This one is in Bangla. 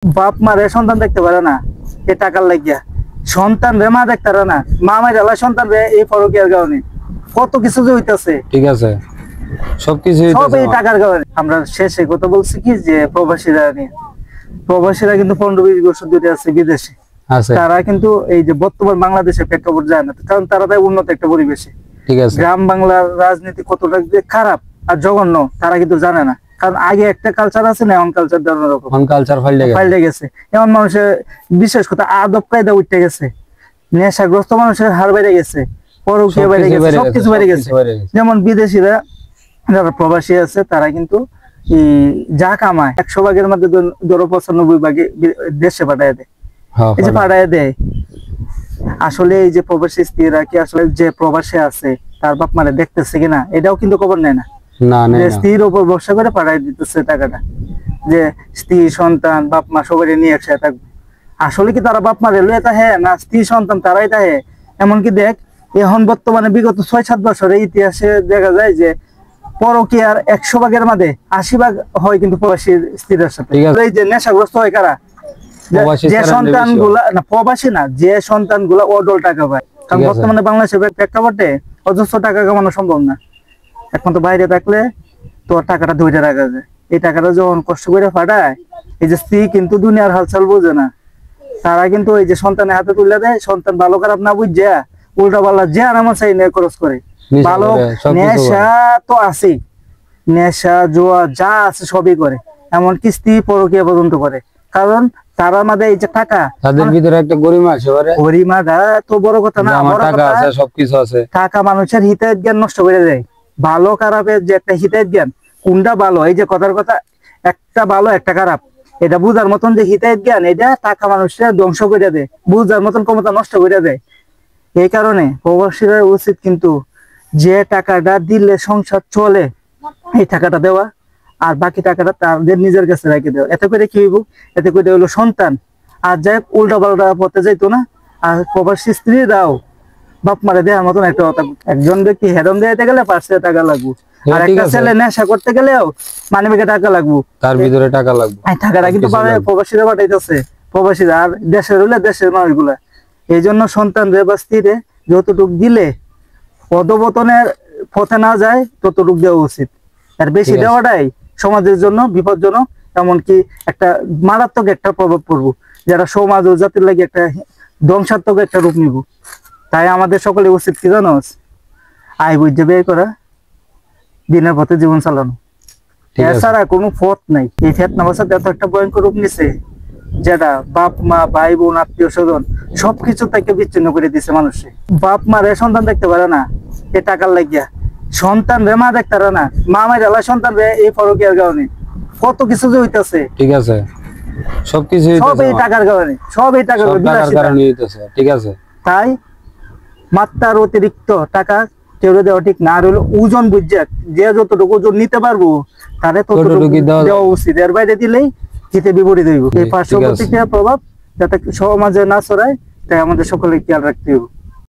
বাপ মারে সন্তান দেখতে পারে না এই টাকার লাগিয়া, সন্তান রে মা দেখতে পারে না, মা মায়ের সন্তান রে এই পরকীয়ার কারণে কত কিছু যে হইতাছে। ঠিক আছে, সবকিছু সব এই টাকার কারণে। আমরা শেষে কথা বলছি কি যে প্রবাসীরা নিয়ে, প্রবাসীরা কিন্তু 15-20 বছর ধরে আছে বিদেশে, তারা কিন্তু এই যে বর্তমান বাংলাদেশের প্রেক্ষাপট যায় না, কারণ তারা তাই উন্নত একটা পরিবেশে। ঠিক আছে, গ্রাম বাংলার রাজনীতি কতটা যে খারাপ আর জঘন্য তারা কিন্তু জানে না, কারণ আগে একটা কালচার আছে না, এখন কালচার অন্যরকম, কালচার পাল্টে গেছে। এমন মানুষের বিশেষ কথা আদব কায়দা উঠে গেছে, নেশাগ্রস্ত মানুষের হার বেড়ে গেছে, পরকীয়া বেড়ে গেছে, সবকিছু বেড়ে গেছে। যেমন বিদেশিরা যারা প্রবাসী আছে তারা কিন্তু যা কামায় 100 ভাগের মধ্যে ধরো 95 ভাগে দেশে পাঠায় দেয়। এই যে পাঠায় দেয়, আসলে এই যে প্রবাসী স্ত্রীরা কি আসলে যে প্রবাসে আছে তার বাপ মারে দেখতেছে কিনা এটাও কিন্তু খবর নেয় না। স্ত্রীর উপর ভরসা করে পাঠায় দিতেছে টাকাটা, যে স্ত্রী সন্তান বাপ মা সবাই নিয়ে একসাথে থাকবে। আসলে কি তারা বাপ মা রেলওয়ে হ্যাঁ না স্ত্রী সন্তান তারাই তাহে? এমনকি দেখ এখন বর্তমানে বিগত 6-7 বছরের ইতিহাসে দেখা যায় যে পরকীয়ার 100 ভাগের মধ্যে 80 ভাগ হয় কিন্তু প্রবাসী স্ত্রীদের সাথে। এই যে নেশাগ্রস্ত হয় কারা? যে সন্তান গুলা না প্রবাসী না, যে সন্তান গুলা অডল টাকা পায়। কারণ বর্তমানে বাংলাদেশের প্রেক্ষাপটে অজস্র টাকা কামানো সম্ভব না, একমাত্র বাইরে থাকলে তোর টাকাটা ধরে রাখা যায়। এই টাকাটা যখন কষ্ট করে ফাটায়, এই যে স্ত্রী কিন্তু দুনিয়ার হালচাল বোঝে না, তারা কিন্তু এই যে সন্তানের হাতে তুলে দেয়, সন্তান ভালো খারাপ না বুঝে উল্টা পাল্লা যে আরামা চাই নিয়ে খরচ করে। ভালো নেশা তো আছেই, নেশা জুয়া যা আছে সবই করে, এমনকি স্ত্রী পরকীয়া পর্যন্ত করে। কারণ তারা আমাদের এই যে টাকা, তাদের ভিতরে একটা গরিমা আছে, গরিমাটা তো বড় কথা না, বড় কথা সবকিছু আছে। টাকা মানুষের হিতাহিত জ্ঞান নষ্ট করে দেয়। ভালো খারাপের যে একটা হিতাহিত জ্ঞান, কোনটা ভালো, এই যে কথার কথা একটা ভালো একটা খারাপ, এটা বুঝার মতন যে হিতাহিত জ্ঞান, এটা টাকা মানুষের ধ্বংস করে দেয়, বুঝার মতন ক্ষমতা নষ্ট করে দেয়। এই কারণে প্রবাসীরা উচিত কিন্তু যে টাকাটা দিলে সংসার চলে এই টাকাটা দেওয়া, আর বাকি টাকাটা তাদের নিজের কাছে রেখে দেওয়া। এতে করে কি হইব? এতে করে হইলো সন্তান আর যাই উল্টা পাল্টা পথে যাইতো না, আর প্রবাসী স্ত্রীরাও বাপ মারে দেওয়ার মতন একটা কথা। একজন ব্যক্তি হেরম দিতে গেলে 500 টাকা লাগবে, আর একটা ছেলে নেশা করতে গেলেও মানবিকে টাকা লাগবে, তার ভিতরে টাকা লাগবে। টাকাটা কিন্তু প্রবাসীরা পাঠাইতেছে, প্রবাসীরা আর দেশের হলে দেশের মানুষগুলা। এই জন্য সন্তান রে বা স্ত্রীরে যতটুক দিলে অধপতনের পথে না যায় ততটুক দেওয়া উচিত। আর বেশি দেওয়াটাই সমাজের জন্য বিপজ্জনক, এমনকি একটা মারাত্মক একটা প্রভাব পড়বো, যারা সমাজ ও জাতির লাগে একটা ধ্বংসাত্মক একটা রূপ নিব। তাই আমাদের সকলে উচিত কি জানো? আয় বুঝে বের করা, দিনের পথে জীবন চালানো, এছাড়া কোনো পথ নাই। এই ফেতনা বাসাতে এত একটা ভয়ঙ্কর রূপ নিছে, যেটা বাপ মা ভাই বোন আত্মীয় স্বজন সবকিছু থেকে বিচ্ছিন্ন করে দিছে মানুষে। বাপ মা রে সন্তান দেখতে পারে না এই টাকার লাগিয়া, সন্তান রে মা দেখতে পারে না, মা মায়ের সন্তান রে এই পরকীয়ার কারণে কত কিছু যে হইতাছে। ঠিক আছে, সবকিছু সব এই টাকার কারণে, সব এই টাকার কারণে হইতাছে। ঠিক আছে, তাই মাত্রার অতিরিক্ত টাকা কেউ দেওয়া ঠিক না। আর হলো ওজন বুঝছে, যে যতটুকু ওজন নিতে পারবো তারে ততটুকু দেওয়া উচিত, এর বাইরে দিলেই হিতে বিপরীত হইব। এই পার্শ্ব প্রতিক্রিয়ার প্রভাব যাতে সমাজে না ছড়ায়, তাই আমাদের সকলে খেয়াল রাখতে হবে।